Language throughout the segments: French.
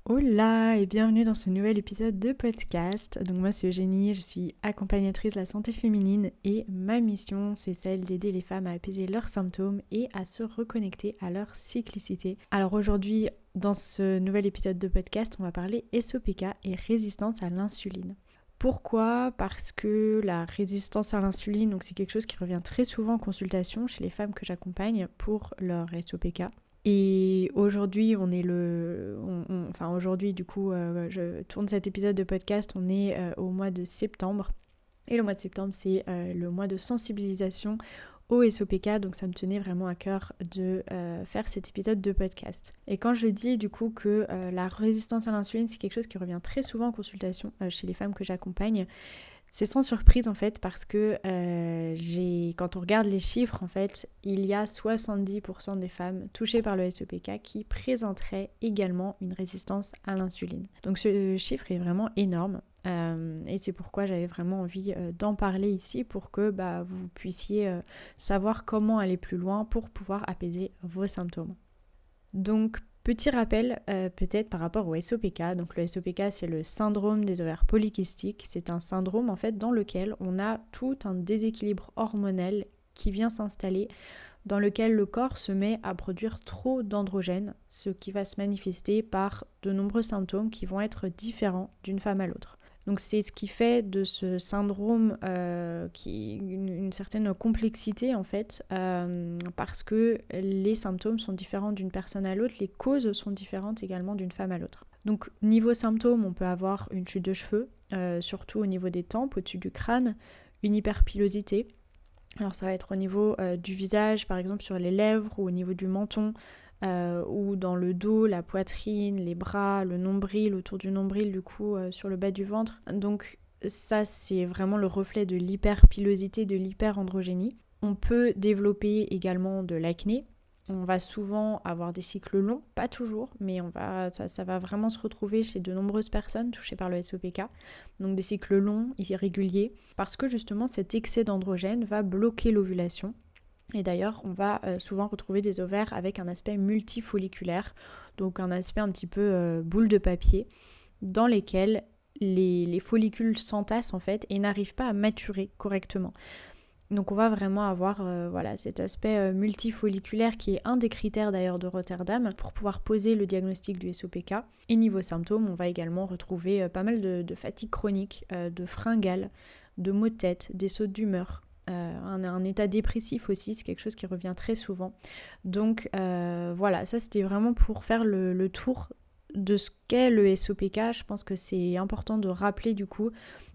Hola et bienvenue dans ce nouvel épisode de podcast. Donc moi c'est Eugénie, je suis accompagnatrice de la santé féminine et ma mission c'est celle d'aider les femmes à apaiser leurs symptômes et à se reconnecter à leur cyclicité. Alors aujourd'hui dans ce nouvel épisode de podcast on va parler SOPK et résistance à l'insuline. Pourquoi ? Parce que la résistance à l'insuline, donc c'est quelque chose qui revient très souvent en consultation chez les femmes que j'accompagne pour leur SOPK. Et aujourd'hui, aujourd'hui du coup, je tourne cet épisode de podcast, on est au mois de septembre. Et le mois de septembre, c'est le mois de sensibilisation au SOPK, donc ça me tenait vraiment à cœur de faire cet épisode de podcast. Et quand je dis du coup que la résistance à l'insuline, c'est quelque chose qui revient très souvent en consultation chez les femmes que j'accompagne, c'est sans surprise en fait parce que quand on regarde les chiffres en fait, il y a 70% des femmes touchées par le SOPK qui présenteraient également une résistance à l'insuline. Donc ce chiffre est vraiment énorme et c'est pourquoi j'avais vraiment envie d'en parler ici pour que vous puissiez savoir comment aller plus loin pour pouvoir apaiser vos symptômes. Donc petit rappel peut-être par rapport au SOPK. Donc le SOPK c'est le syndrome des ovaires polykystiques. C'est un syndrome en fait dans lequel on a tout un déséquilibre hormonal qui vient s'installer, dans lequel le corps se met à produire trop d'androgènes, ce qui va se manifester par de nombreux symptômes qui vont être différents d'une femme à l'autre. Donc c'est ce qui fait de ce syndrome une certaine complexité en fait, parce que les symptômes sont différents d'une personne à l'autre, les causes sont différentes également d'une femme à l'autre. Donc niveau symptômes, on peut avoir une chute de cheveux, surtout au niveau des tempes, au-dessus du crâne, une hyperpilosité. Alors ça va être au niveau du visage, par exemple sur les lèvres ou au niveau du menton, ou dans le dos, la poitrine, les bras, le nombril, autour du nombril du coup sur le bas du ventre. Donc ça c'est vraiment le reflet de l'hyperpilosité, de l'hyperandrogénie. On peut développer également de l'acné. On va souvent avoir des cycles longs, pas toujours, mais ça va vraiment se retrouver chez de nombreuses personnes touchées par le SOPK. Donc des cycles longs, irréguliers, parce que justement cet excès d'androgène va bloquer l'ovulation. Et d'ailleurs, on va souvent retrouver des ovaires avec un aspect multifolliculaire, donc un aspect un petit peu boule de papier, dans lesquels les follicules s'entassent en fait et n'arrivent pas à maturer correctement. Donc on va vraiment avoir cet aspect multifolliculaire qui est un des critères d'ailleurs de Rotterdam pour pouvoir poser le diagnostic du SOPK. Et niveau symptômes, on va également retrouver pas mal de fatigue chronique, de fringales, de maux de tête, des sautes d'humeur. Un état dépressif aussi, c'est quelque chose qui revient très souvent. Donc ça c'était vraiment pour faire le tour de ce qu'est le SOPK. Je pense que c'est important de rappeler du coup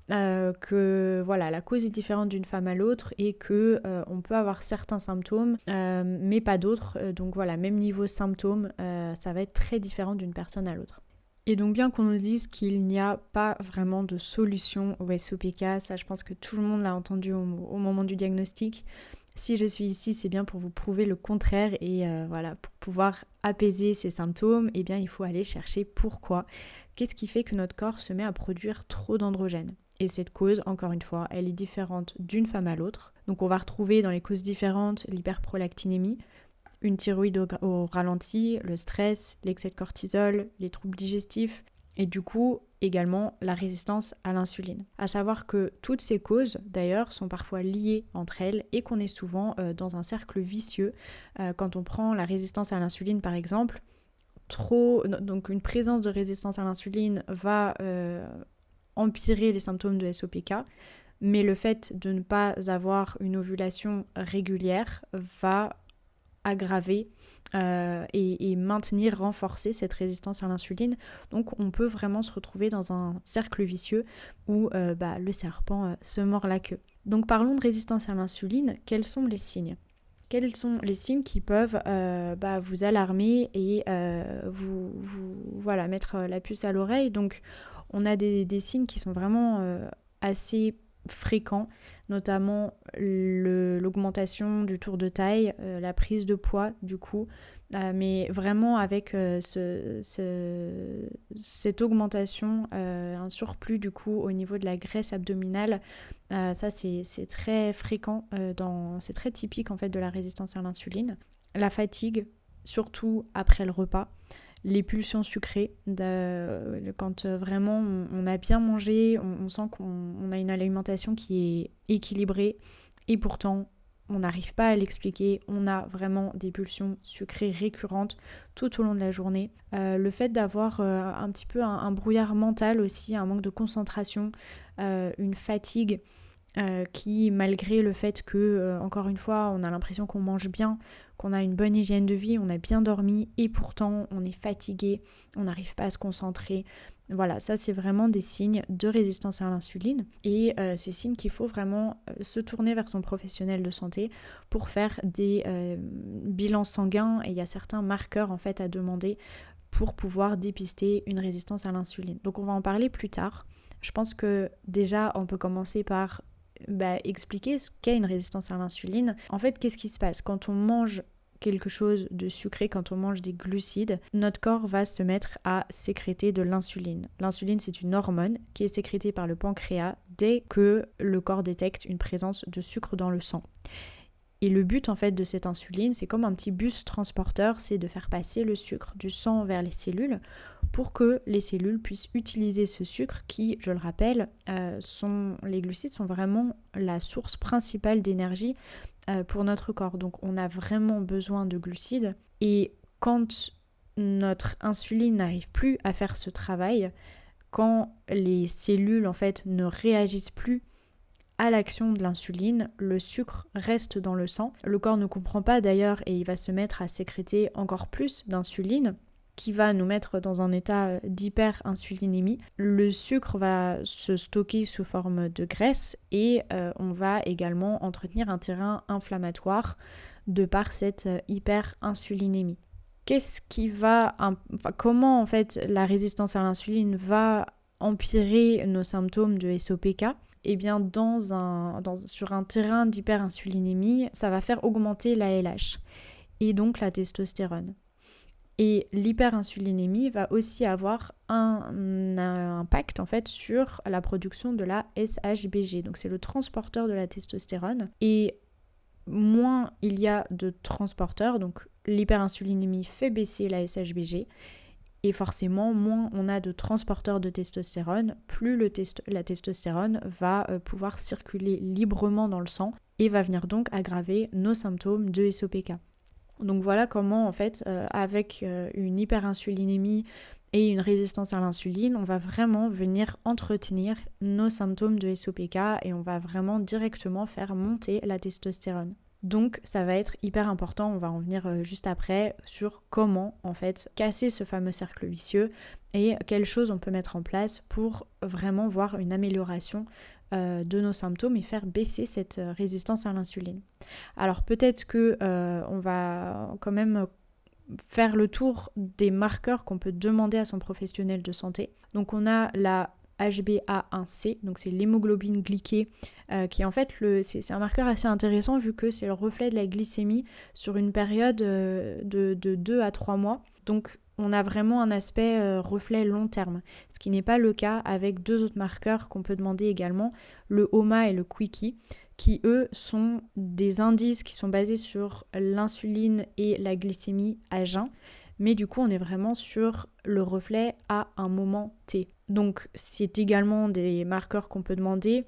que la cause est différente d'une femme à l'autre et que on peut avoir certains symptômes mais pas d'autres. Donc même niveau symptômes, ça va être très différent d'une personne à l'autre. Et donc bien qu'on nous dise qu'il n'y a pas vraiment de solution au SOPK, ça je pense que tout le monde l'a entendu au moment du diagnostic. Si je suis ici, c'est bien pour vous prouver le contraire et pour pouvoir apaiser ces symptômes, eh bien il faut aller chercher pourquoi. Qu'est-ce qui fait que notre corps se met à produire trop d'androgènes ? Et cette cause, encore une fois, elle est différente d'une femme à l'autre. Donc on va retrouver dans les causes différentes l'hyperprolactinémie, une thyroïde au ralenti, le stress, l'excès de cortisol, les troubles digestifs et du coup également la résistance à l'insuline. À savoir que toutes ces causes d'ailleurs sont parfois liées entre elles et qu'on est souvent dans un cercle vicieux. Quand on prend la résistance à l'insuline par exemple, donc une présence de résistance à l'insuline va empirer les symptômes de SOPK, mais le fait de ne pas avoir une ovulation régulière va aggraver et maintenir, renforcer cette résistance à l'insuline. Donc on peut vraiment se retrouver dans un cercle vicieux où le serpent se mord la queue. Donc parlons de résistance à l'insuline. Quels sont les signes ? Quels sont les signes qui peuvent vous alarmer et vous mettre la puce à l'oreille ? Donc on a des signes qui sont vraiment assez fréquents, notamment l'augmentation du tour de taille, la prise de poids du coup, mais vraiment avec cette augmentation, un surplus du coup au niveau de la graisse abdominale, ça c'est très fréquent, c'est très typique en fait de la résistance à l'insuline. La fatigue, surtout après le repas. les pulsions sucrées, quand vraiment on a bien mangé, on sent qu'on a une alimentation qui est équilibrée et pourtant on n'arrive pas à l'expliquer, on a vraiment des pulsions sucrées récurrentes tout au long de la journée. Le fait d'avoir un petit peu un brouillard mental aussi, un manque de concentration, une fatigue qui, malgré le fait que, encore une fois, on a l'impression qu'on mange bien, qu'on a une bonne hygiène de vie, on a bien dormi et pourtant on est fatigué, on n'arrive pas à se concentrer. Voilà, ça c'est vraiment des signes de résistance à l'insuline et ces signes qu'il faut vraiment se tourner vers son professionnel de santé pour faire des bilans sanguins et il y a certains marqueurs en fait à demander pour pouvoir dépister une résistance à l'insuline. Donc on va en parler plus tard. Je pense que déjà on peut commencer par expliquer ce qu'est une résistance à l'insuline. En fait, qu'est-ce qui se passe quand on mange quelque chose de sucré, quand on mange des glucides, notre corps va se mettre à sécréter de l'insuline. L'insuline, c'est une hormone qui est sécrétée par le pancréas dès que le corps détecte une présence de sucre dans le sang. Et le but en fait de cette insuline, c'est comme un petit bus transporteur, c'est de faire passer le sucre du sang vers les cellules pour que les cellules puissent utiliser ce sucre qui, je le rappelle, les glucides sont vraiment la source principale d'énergie pour notre corps. Donc on a vraiment besoin de glucides et quand notre insuline n'arrive plus à faire ce travail, quand les cellules en fait ne réagissent plus à l'action de l'insuline, le sucre reste dans le sang. Le corps ne comprend pas d'ailleurs et il va se mettre à sécréter encore plus d'insuline qui va nous mettre dans un état d'hyperinsulinémie. Le sucre va se stocker sous forme de graisse et on va également entretenir un terrain inflammatoire de par cette hyperinsulinémie. Comment en fait la résistance à l'insuline va empirer nos symptômes de SOPK ? Eh bien, sur un terrain d'hyperinsulinémie, ça va faire augmenter la LH et donc la testostérone. Et l'hyperinsulinémie va aussi avoir un impact en fait sur la production de la SHBG. Donc c'est le transporteur de la testostérone. Et moins il y a de transporteurs, donc l'hyperinsulinémie fait baisser la SHBG. Et forcément, moins on a de transporteurs de testostérone, plus la testostérone va pouvoir circuler librement dans le sang et va venir donc aggraver nos symptômes de SOPK. Donc voilà comment en fait, avec une hyperinsulinémie et une résistance à l'insuline, on va vraiment venir entretenir nos symptômes de SOPK et on va vraiment directement faire monter la testostérone. Donc ça va être hyper important, on va en venir juste après sur comment en fait casser ce fameux cercle vicieux et quelles choses on peut mettre en place pour vraiment voir une amélioration de nos symptômes et faire baisser cette résistance à l'insuline. Alors peut-être que on va quand même faire le tour des marqueurs qu'on peut demander à son professionnel de santé. Donc on a la HbA1c, donc c'est l'hémoglobine glyquée, qui est en fait c'est un marqueur assez intéressant vu que c'est le reflet de la glycémie sur une période de 2 à 3 mois. Donc on a vraiment un aspect reflet long terme, ce qui n'est pas le cas avec deux autres marqueurs qu'on peut demander également, le HOMA et le Quickie, qui eux sont des indices qui sont basés sur l'insuline et la glycémie à jeun. Mais du coup, on est vraiment sur le reflet à un moment T. Donc, c'est également des marqueurs qu'on peut demander.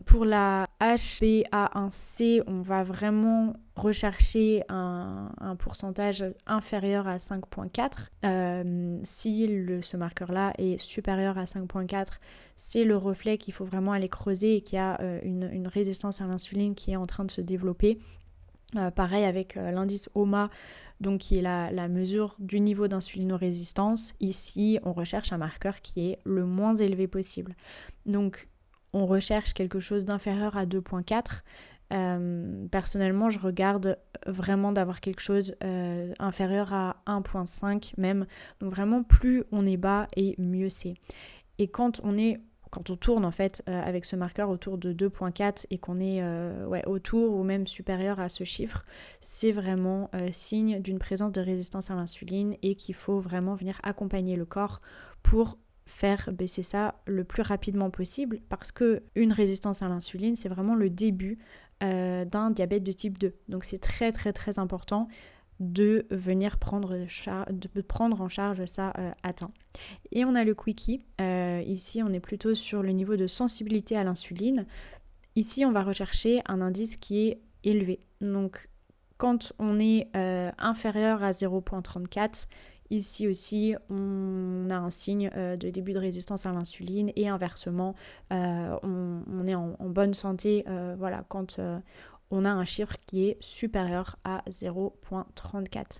Pour la HbA1c, on va vraiment rechercher un pourcentage inférieur à 5,4. Si ce marqueur-là est supérieur à 5,4, c'est le reflet qu'il faut vraiment aller creuser et qu'il y a une résistance à l'insuline qui est en train de se développer. Pareil avec l'indice HOMA, donc qui est la mesure du niveau d'insulinorésistance. Ici, on recherche un marqueur qui est le moins élevé possible. Donc, on recherche quelque chose d'inférieur à 2,4. Personnellement, je regarde vraiment d'avoir quelque chose inférieur à 1,5 même. Donc vraiment, plus on est bas et mieux c'est. Et quand on tourne en fait avec ce marqueur autour de 2,4 et qu'on est autour ou même supérieur à ce chiffre, c'est vraiment signe d'une présence de résistance à l'insuline et qu'il faut vraiment venir accompagner le corps pour faire baisser ça le plus rapidement possible parce qu'une résistance à l'insuline, c'est vraiment le début d'un diabète de type 2. Donc c'est très très très important de venir prendre en charge ça à temps. Et on a le quickie. Ici, on est plutôt sur le niveau de sensibilité à l'insuline. Ici, on va rechercher un indice qui est élevé. Donc, quand on est inférieur à 0,34, ici aussi, on a un signe de début de résistance à l'insuline et inversement, on est en bonne santé quand on a un chiffre qui est supérieur à 0,34.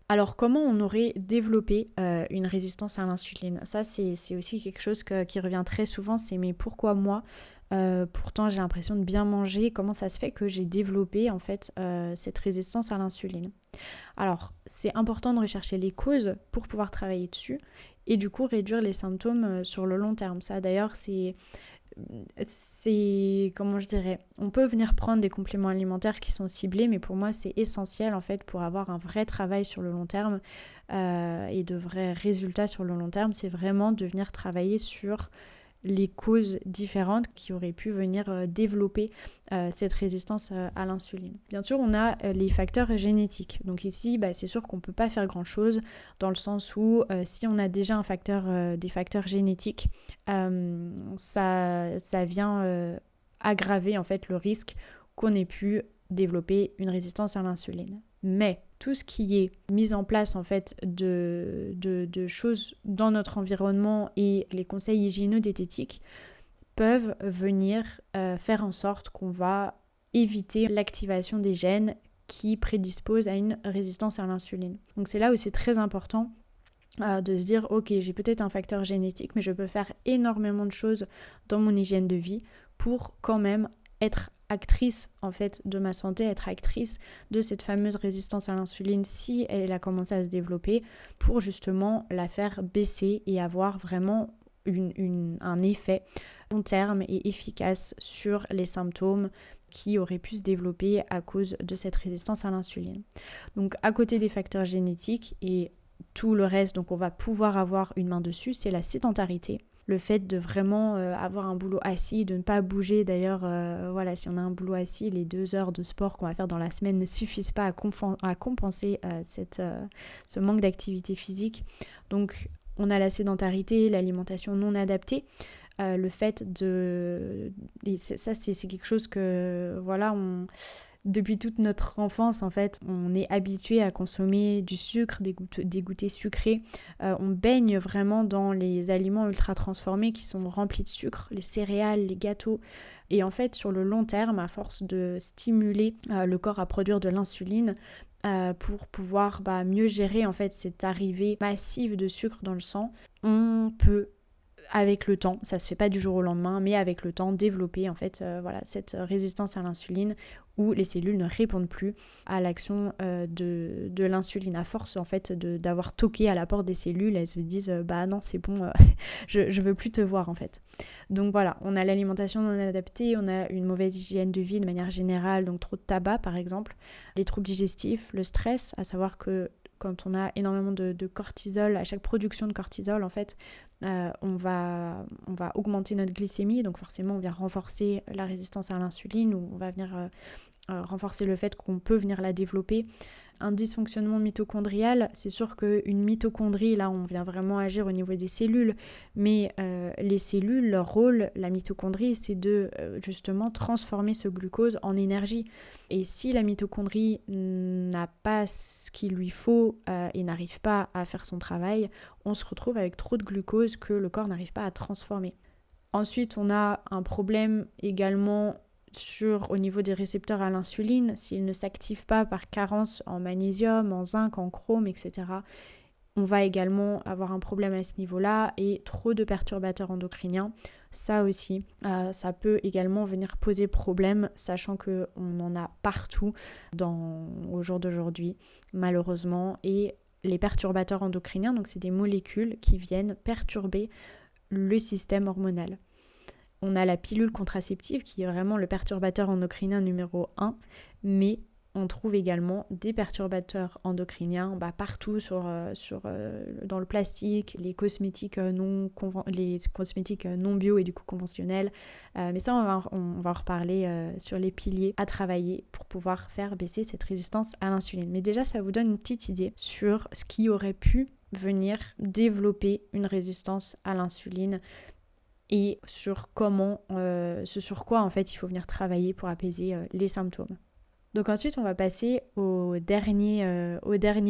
Alors, comment on aurait développé une résistance à l'insuline ? Ça, c'est aussi quelque chose qui revient très souvent, c'est mais pourquoi moi ? Pourtant, j'ai l'impression de bien manger. Comment ça se fait que j'ai développé en fait cette résistance à l'insuline ? Alors, c'est important de rechercher les causes pour pouvoir travailler dessus et du coup réduire les symptômes sur le long terme. Ça, d'ailleurs, c'est comment je dirais, on peut venir prendre des compléments alimentaires qui sont ciblés, mais pour moi c'est essentiel en fait pour avoir un vrai travail sur le long terme et de vrais résultats sur le long terme, c'est vraiment de venir travailler sur les causes différentes qui auraient pu venir développer cette résistance à l'insuline. Bien sûr, on a les facteurs génétiques. Donc ici, c'est sûr qu'on ne peut pas faire grand-chose dans le sens où si on a déjà des facteurs génétiques, ça vient aggraver en fait le risque qu'on ait pu développer une résistance à l'insuline. Mais tout ce qui est mis en place en fait de choses dans notre environnement et les conseils hygiéno-diététiques peuvent venir faire en sorte qu'on va éviter l'activation des gènes qui prédisposent à une résistance à l'insuline. Donc c'est là où c'est très important de se dire ok, j'ai peut-être un facteur génétique, mais je peux faire énormément de choses dans mon hygiène de vie pour quand même être actrice en fait de ma santé, être actrice de cette fameuse résistance à l'insuline si elle a commencé à se développer, pour justement la faire baisser et avoir vraiment un effet long terme et efficace sur les symptômes qui auraient pu se développer à cause de cette résistance à l'insuline. Donc à côté des facteurs génétiques et tout le reste, donc on va pouvoir avoir une main dessus, c'est la sédentarité. Le fait de vraiment avoir un boulot assis, de ne pas bouger. D'ailleurs, si on a un boulot assis, les 2 heures de sport qu'on va faire dans la semaine ne suffisent pas à compenser ce manque d'activité physique. Donc, on a la sédentarité, l'alimentation non adaptée. Le fait de... Et ça, c'est quelque chose que, depuis toute notre enfance, en fait, on est habitué à consommer du sucre, des goûters sucrés. On baigne vraiment dans les aliments ultra transformés qui sont remplis de sucre, les céréales, les gâteaux. Et en fait, sur le long terme, à force de stimuler le corps à produire de l'insuline, pour pouvoir mieux gérer en fait cette arrivée massive de sucre dans le sang, on peut avec le temps, ça se fait pas du jour au lendemain, mais avec le temps, développer en fait cette résistance à l'insuline où les cellules ne répondent plus à l'action de l'insuline. À force en fait d'avoir toqué à la porte des cellules, elles se disent non c'est bon, je veux plus te voir en fait. Donc voilà, on a l'alimentation non adaptée, on a une mauvaise hygiène de vie de manière générale, donc trop de tabac par exemple, les troubles digestifs, le stress, à savoir que quand on a énormément de cortisol, à chaque production de cortisol, en fait, on va augmenter notre glycémie, donc forcément on vient renforcer la résistance à l'insuline, ou on va venir renforcer le fait qu'on peut venir la développer. Un dysfonctionnement mitochondrial, c'est sûr qu'une mitochondrie, là on vient vraiment agir au niveau des cellules, mais les cellules, leur rôle, la mitochondrie, c'est de justement transformer ce glucose en énergie. Et si la mitochondrie n'a pas ce qu'il lui faut et n'arrive pas à faire son travail, on se retrouve avec trop de glucose que le corps n'arrive pas à transformer. Ensuite, on a un problème également au niveau des récepteurs à l'insuline, s'ils ne s'activent pas par carence en magnésium, en zinc, en chrome, etc., on va également avoir un problème à ce niveau-là, et trop de perturbateurs endocriniens, ça aussi, ça peut également venir poser problème, sachant qu'on en a partout au jour d'aujourd'hui, malheureusement, et les perturbateurs endocriniens, donc c'est des molécules qui viennent perturber le système hormonal. On a la pilule contraceptive qui est vraiment le perturbateur endocrinien numéro 1, mais on trouve également des perturbateurs endocriniens partout dans le plastique, les cosmétiques non bio et du coup conventionnels. Mais ça, on va en reparler sur les piliers à travailler pour pouvoir faire baisser cette résistance à l'insuline. Mais déjà, ça vous donne une petite idée sur ce qui aurait pu venir développer une résistance à l'insuline et sur sur quoi en fait il faut venir travailler pour apaiser les symptômes. Donc ensuite, on va passer au dernier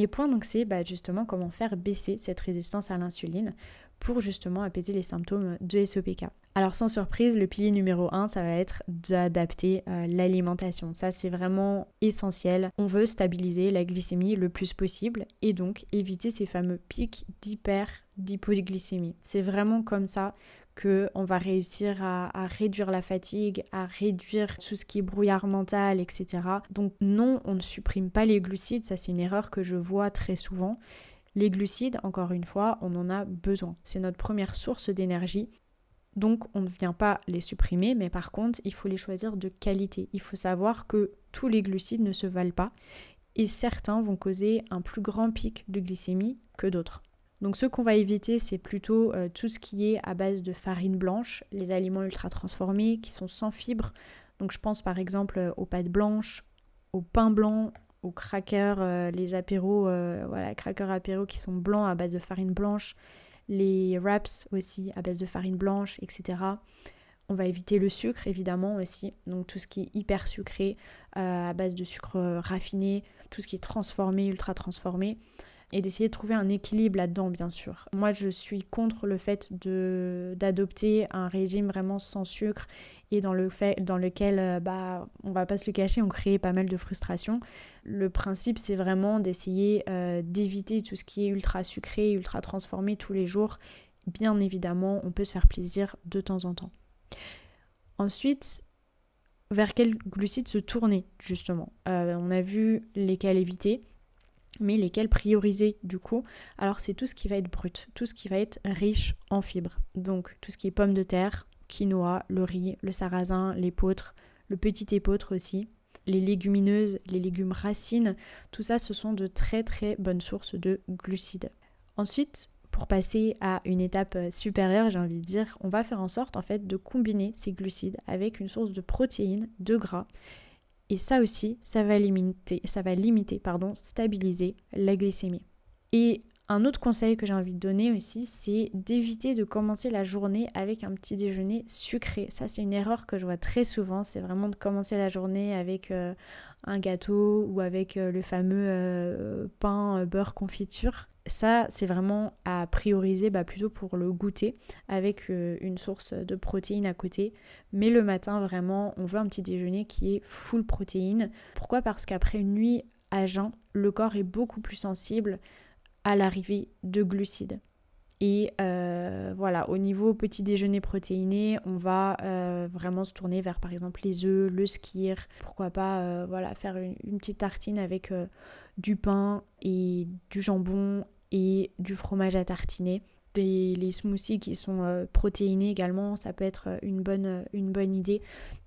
point, donc c'est justement comment faire baisser cette résistance à l'insuline pour justement apaiser les symptômes de SOPK. Alors sans surprise, le pilier numéro 1, ça va être d'adapter l'alimentation. Ça, c'est vraiment essentiel. On veut stabiliser la glycémie le plus possible et donc éviter ces fameux pics d'hypoglycémie. C'est vraiment comme ça qu'on va réussir à réduire la fatigue, à réduire tout ce qui est brouillard mental, etc. Donc non, on ne supprime pas les glucides, ça c'est une erreur que je vois très souvent. Les glucides, encore une fois, on en a besoin. C'est notre première source d'énergie. Donc on ne vient pas les supprimer, mais par contre, il faut les choisir de qualité. Il faut savoir que tous les glucides ne se valent pas et certains vont causer un plus grand pic de glycémie que d'autres. Donc ce qu'on va éviter, c'est plutôt tout ce qui est à base de farine blanche, les aliments ultra transformés qui sont sans fibres. Donc je pense par exemple aux pâtes blanches, au pain blanc, aux crackers, les apéros, crackers apéros qui sont blancs à base de farine blanche, les wraps aussi à base de farine blanche, etc. On va éviter le sucre évidemment aussi, donc tout ce qui est hyper sucré à base de sucre raffiné, tout ce qui est transformé, ultra transformé. Et d'essayer de trouver un équilibre là-dedans, bien sûr. Moi, je suis contre le fait d'adopter un régime vraiment sans sucre et dans lequel, on va pas se le cacher, on crée pas mal de frustration. Le principe, c'est vraiment d'essayer d'éviter tout ce qui est ultra sucré, ultra transformé tous les jours. Bien évidemment, on peut se faire plaisir de temps en temps. Ensuite, vers quels glucides se tourner, justement. On a vu lesquels éviter. Mais lesquels prioriser du coup? Alors c'est tout ce qui va être brut, tout ce qui va être riche en fibres. Donc tout ce qui est pommes de terre, quinoa, le riz, le sarrasin, l'épeautre, le petit épeautre aussi, les légumineuses, les légumes racines, tout ça ce sont de très très bonnes sources de glucides. Ensuite, pour passer à une étape supérieure, j'ai envie de dire, on va faire en sorte en fait de combiner ces glucides avec une source de protéines, de gras. Et ça aussi, ça va stabiliser la glycémie. Et un autre conseil que j'ai envie de donner aussi, c'est d'éviter de commencer la journée avec un petit déjeuner sucré. Ça, c'est une erreur que je vois très souvent, c'est vraiment de commencer la journée avec un gâteau ou avec le fameux pain beurre confiture. Ça, c'est vraiment à prioriser plutôt pour le goûter avec une source de protéines à côté. Mais le matin, vraiment, on veut un petit déjeuner qui est full protéines. Pourquoi ? Parce qu'après une nuit à jeun, le corps est beaucoup plus sensible à l'arrivée de glucides. Et au niveau petit déjeuner protéiné, on va vraiment se tourner vers par exemple les œufs, le skyr. Pourquoi pas faire une petite tartine avec du pain et du jambon et du fromage à tartiner. Les smoothies qui sont protéinés également, ça peut être une bonne idée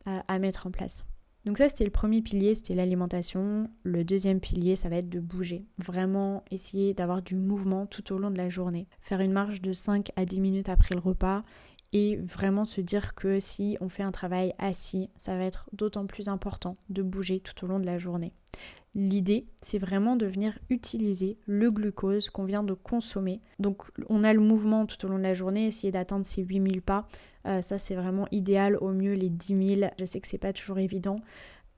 à mettre en place. Donc ça, c'était le premier pilier, c'était l'alimentation. Le deuxième pilier, ça va être de bouger. Vraiment essayer d'avoir du mouvement tout au long de la journée. Faire une marche de 5 à 10 minutes après le repas et vraiment se dire que si on fait un travail assis, ça va être d'autant plus important de bouger tout au long de la journée. L'idée, c'est vraiment de venir utiliser le glucose qu'on vient de consommer. Donc on a le mouvement tout au long de la journée, essayer d'atteindre ces 8000 pas. Ça c'est vraiment idéal, au mieux les 10 000. Je sais que c'est pas toujours évident.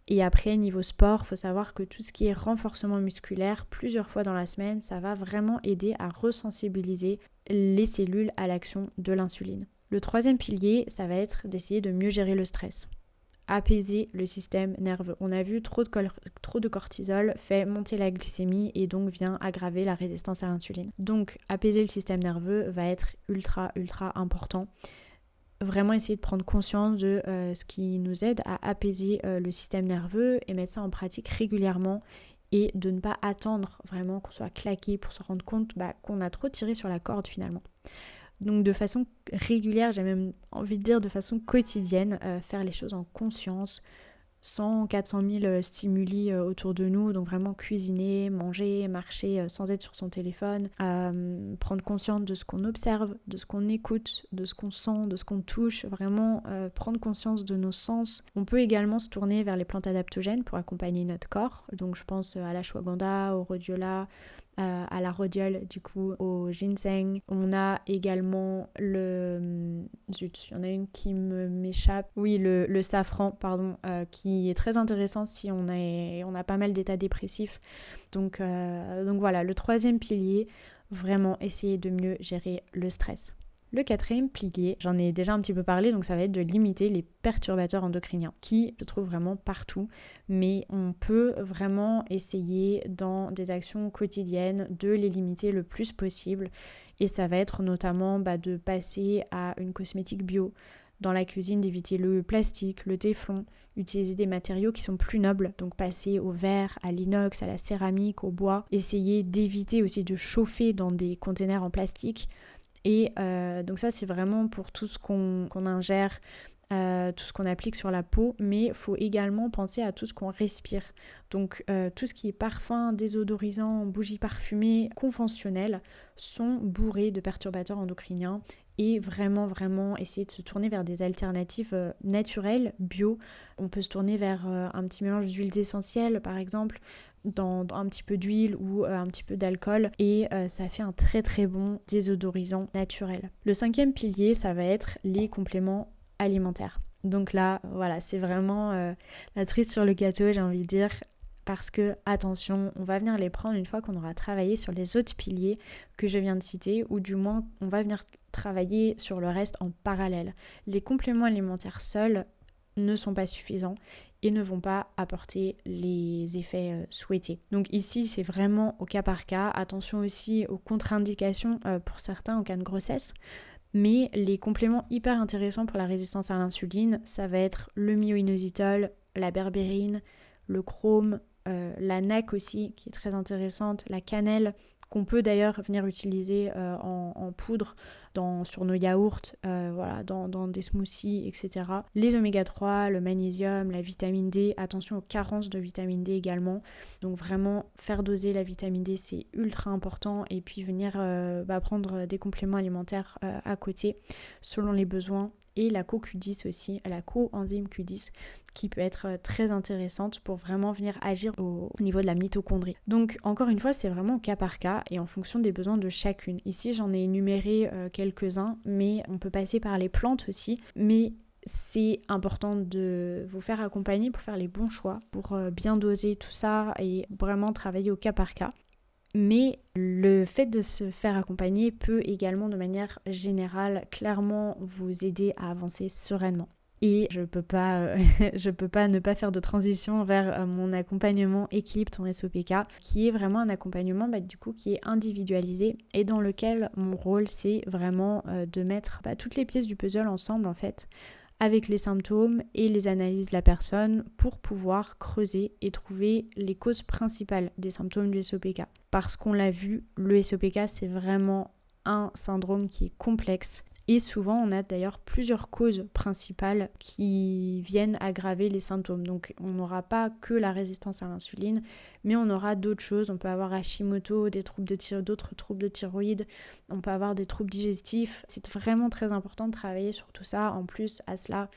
Et après, niveau sport, il faut savoir que tout ce qui est renforcement musculaire, plusieurs fois dans la semaine, ça va vraiment aider à resensibiliser les cellules à l'action de l'insuline. Le troisième pilier, ça va être d'essayer de mieux gérer le stress. Apaiser le système nerveux. On a vu trop de cortisol fait monter la glycémie et donc vient aggraver la résistance à l'insuline. Donc apaiser le système nerveux va être ultra important. Vraiment essayer de prendre conscience de ce qui nous aide à apaiser le système nerveux et mettre ça en pratique régulièrement et de ne pas attendre vraiment qu'on soit claqué pour se rendre compte qu'on a trop tiré sur la corde finalement. Donc de façon régulière, j'ai même envie de dire de façon quotidienne, faire les choses en conscience, 400 000 stimuli autour de nous, donc vraiment cuisiner, manger, marcher sans être sur son téléphone, prendre conscience de ce qu'on observe, de ce qu'on écoute, de ce qu'on sent, de ce qu'on touche, vraiment prendre conscience de nos sens. On peut également se tourner vers les plantes adaptogènes pour accompagner notre corps, donc je pense à l'ashwagandha, au rhodiola, à la rhodiole, du coup au ginseng. On a également il y en a une qui m'échappe. Oui, le safran, pardon, qui est très intéressant si on a pas mal d'états dépressifs. Donc voilà, le troisième pilier, vraiment essayer de mieux gérer le stress. Le quatrième pilier, j'en ai déjà un petit peu parlé, donc ça va être de limiter les perturbateurs endocriniens qui se trouvent vraiment partout, mais on peut vraiment essayer dans des actions quotidiennes de les limiter le plus possible, et ça va être notamment de passer à une cosmétique bio. Dans la cuisine, d'éviter le plastique, le téflon, utiliser des matériaux qui sont plus nobles, donc passer au verre, à l'inox, à la céramique, au bois. Essayer d'éviter aussi de chauffer dans des containers en plastique. Et donc ça, c'est vraiment pour tout ce qu'on ingère, tout ce qu'on applique sur la peau, mais il faut également penser à tout ce qu'on respire. Donc tout ce qui est parfum, désodorisant, bougies parfumées, conventionnelles, sont bourrés de perturbateurs endocriniens, et vraiment essayer de se tourner vers des alternatives naturelles, bio. On peut se tourner vers un petit mélange d'huiles essentielles par exemple, dans un petit peu d'huile ou un petit peu d'alcool, et ça fait un très très bon désodorisant naturel. Le cinquième pilier, ça va être les compléments alimentaires. Donc là, voilà, c'est vraiment la cerise sur le gâteau, j'ai envie de dire, parce que, attention, on va venir les prendre une fois qu'on aura travaillé sur les autres piliers que je viens de citer, ou du moins, on va venir travailler sur le reste en parallèle. Les compléments alimentaires seuls ne sont pas suffisants et ne vont pas apporter les effets souhaités. Donc ici, c'est vraiment au cas par cas. Attention aussi aux contre-indications pour certains en cas de grossesse. Mais les compléments hyper intéressants pour la résistance à l'insuline, ça va être le myo-inositol, la berbérine, le chrome, la NAC aussi, qui est très intéressante, la cannelle, qu'on peut d'ailleurs venir utiliser en poudre sur nos yaourts, dans des smoothies, etc. Les oméga 3, le magnésium, la vitamine D, attention aux carences de vitamine D également. Donc vraiment faire doser la vitamine D, c'est ultra important, et puis venir prendre des compléments alimentaires à côté selon les besoins. Et la CoQ10 aussi, la coenzyme Q10, qui peut être très intéressante pour vraiment venir agir au niveau de la mitochondrie. Donc encore une fois, c'est vraiment au cas par cas et en fonction des besoins de chacune. Ici, j'en ai énuméré quelques-uns, mais on peut passer par les plantes aussi. Mais c'est important de vous faire accompagner pour faire les bons choix, pour bien doser tout ça et vraiment travailler au cas par cas. Mais le fait de se faire accompagner peut également de manière générale clairement vous aider à avancer sereinement. Et je peux pas ne pas faire de transition vers mon accompagnement Équilibre ton SOPK, qui est vraiment un accompagnement qui est individualisé et dans lequel mon rôle c'est vraiment de mettre toutes les pièces du puzzle ensemble en fait, avec les symptômes et les analyses de la personne pour pouvoir creuser et trouver les causes principales des symptômes du SOPK. Parce qu'on l'a vu, le SOPK c'est vraiment un syndrome qui est complexe et souvent on a d'ailleurs plusieurs causes principales qui viennent aggraver les symptômes. Donc on n'aura pas que la résistance à l'insuline, mais on aura d'autres choses. On peut avoir Hashimoto, d'autres troubles de thyroïde, on peut avoir des troubles digestifs. C'est vraiment très important de travailler sur tout ça. En plus à cela,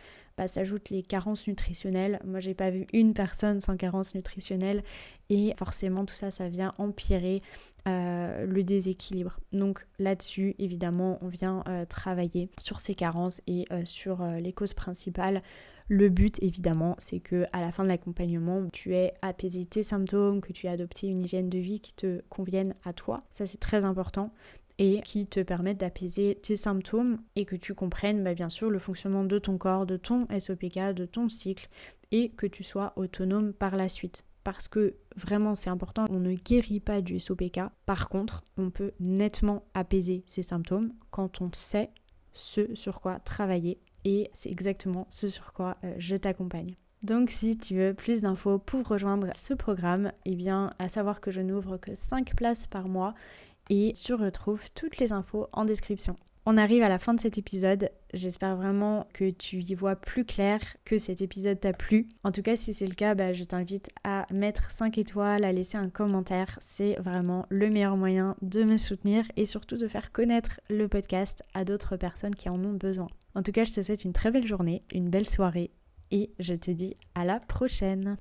s'ajoutent les carences nutritionnelles. Moi, j'ai pas vu une personne sans carence nutritionnelle et forcément tout ça, ça vient empirer le déséquilibre. Donc là-dessus, évidemment, on vient travailler sur ces carences et sur les causes principales. Le but, évidemment, c'est que à la fin de l'accompagnement, tu aies apaisé tes symptômes, que tu aies adopté une hygiène de vie qui te convienne à toi. Ça, c'est très important. Et qui te permettent d'apaiser tes symptômes et que tu comprennes bien sûr le fonctionnement de ton corps, de ton SOPK, de ton cycle et que tu sois autonome par la suite. Parce que vraiment c'est important, on ne guérit pas du SOPK. Par contre, on peut nettement apaiser ces symptômes quand on sait ce sur quoi travailler et c'est exactement ce sur quoi je t'accompagne. Donc si tu veux plus d'infos pour rejoindre ce programme, à savoir que je n'ouvre que 5 places par mois et tu retrouves toutes les infos en description. On arrive à la fin de cet épisode, j'espère vraiment que tu y vois plus clair, que cet épisode t'a plu. En tout cas, si c'est le cas, je t'invite à mettre 5 étoiles, à laisser un commentaire. C'est vraiment le meilleur moyen de me soutenir et surtout de faire connaître le podcast à d'autres personnes qui en ont besoin. En tout cas, je te souhaite une très belle journée, une belle soirée et je te dis à la prochaine.